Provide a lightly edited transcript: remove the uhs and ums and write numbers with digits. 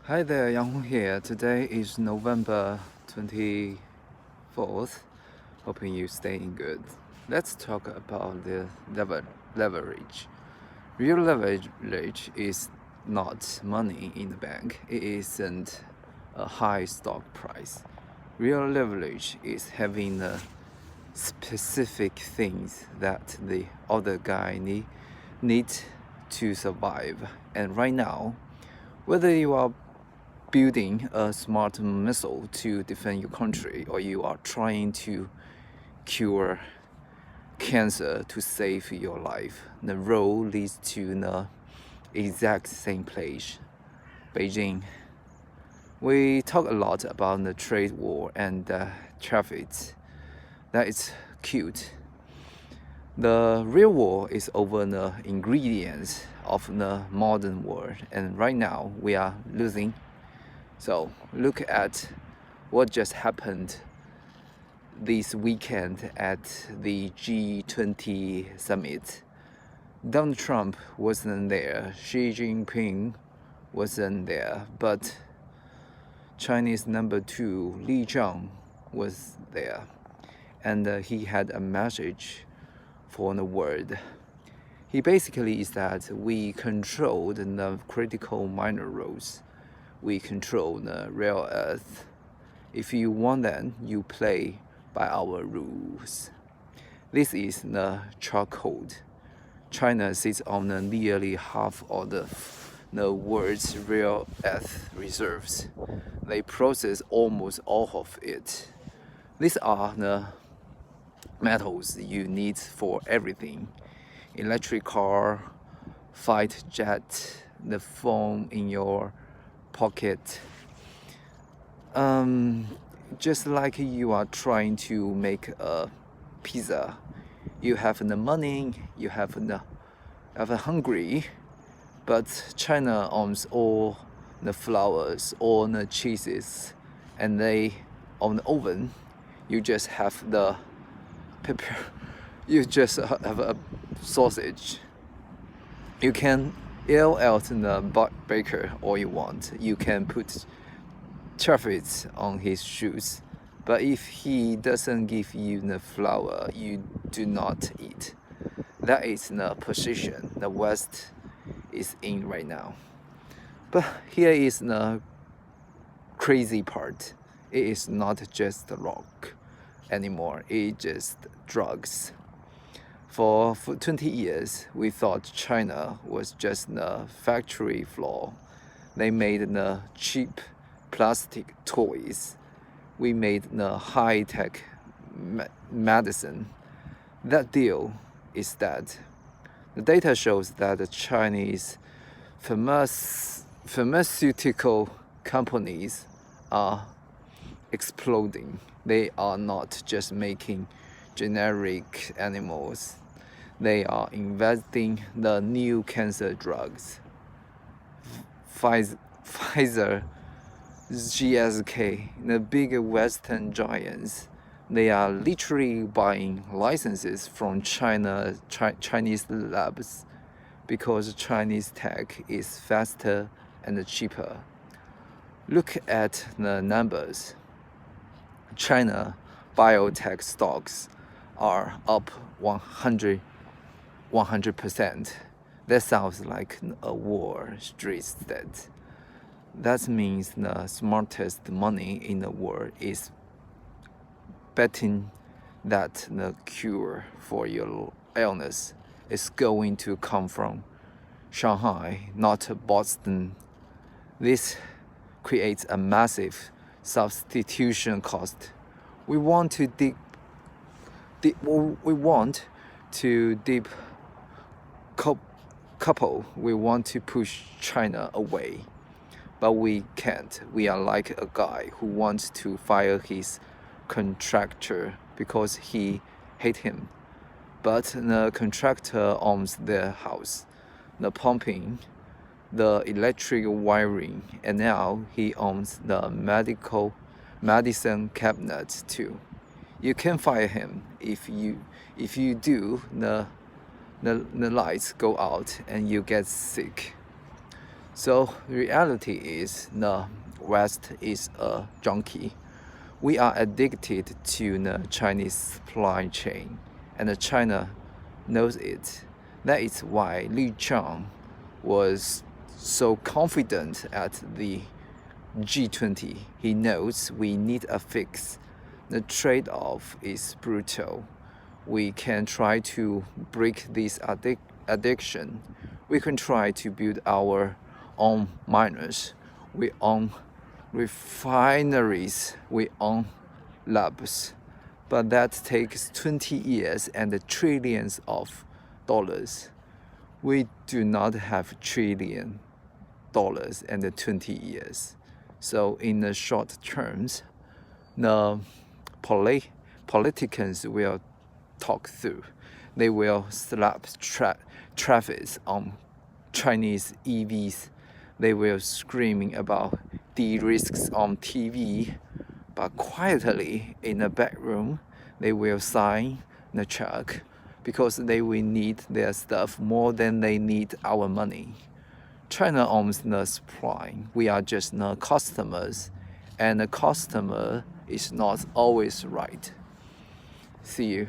Hi there, Yang Hong here. Today is November 24th. Hoping you staying good. Let's talk about the leverage. Real leverage is not money in the bank. It isn't a high stock price. Real leverage is having the specific things that the other guy need to survive. And right now, whether you are building a smart missile to defend your country, or you are trying to cure cancer to save your life, the road leads to the exact same place, Beijing. We talk a lot about the trade war and traffic. That is cute. The real war is over the ingredients of the modern world, and right now we are losing. So look at what just happened this weekend at the G20 summit. Donald Trump wasn't there, Xi Jinping wasn't there, but Chinese number 2 Li Zhang was there, and he had a message for the world. He basically is that we control the critical minerals. We control the rare earth. If you want them, you play by our rules. This is the chokehold. China sits on nearly half of the world's rare earth reserves. They process almost all of it. These are the metals you need for everything: electric car, fighter jet, the phone in your pocket. Just like you are trying to make a pizza, you have the money, you have hungry, but China owns all the flours, all the cheeses, and they own the oven. You just have the pepper. You just have a sausage. You can yell out the baker all you want. You can put traffic on his shoes, but if he doesn't give you the flour, you do not eat. That is the position the West is in right now. But here is the crazy part. It is not just rock anymore. It's just drugs. For 20 years, we thought China was just the factory floor. They made the cheap plastic toys. We made the high-tech medicine. That deal is that the data shows that the Chinese pharmaceutical companies are exploding. They are not just making generic animals. They are inventing the new cancer drugs. Pfizer, GSK, the big Western giants, they are literally buying licenses from Chinese labs because Chinese tech is faster and cheaper. Look at the numbers. China biotech stocks are up 100%. That sounds like a Wall Street stat. That means the smartest money in the world is betting that the cure for your illness is going to come from Shanghai, not Boston. This creates a massive substitution cost. We want to couple. We want to push China away, but we can't. We are like a guy who wants to fire his contractor because he hates him, but the contractor owns the house, the pumping, the electric wiring, and now he owns the medicine cabinet too. You can fire him. If you do, the lights go out and you get sick. So reality is the West is a junkie. We are addicted to the Chinese supply chain, and China knows it. That is why Li Chang was so confident at the G20. He knows we need a fix. The trade off is brutal. We can try to break this addiction. We can try to build our own miners. We own refineries. We own labs. But that takes 20 years and trillions of dollars. We do not have $1 trillion and 20 years. So in the short terms, the politicians will talk through. They will slap traffic on Chinese EVs. They will screaming about the risks on TV, but quietly in the back room, they will sign the check because they will need their stuff more than they need our money. China owns the supply. We are just the customers, and the customer is not always right. See you.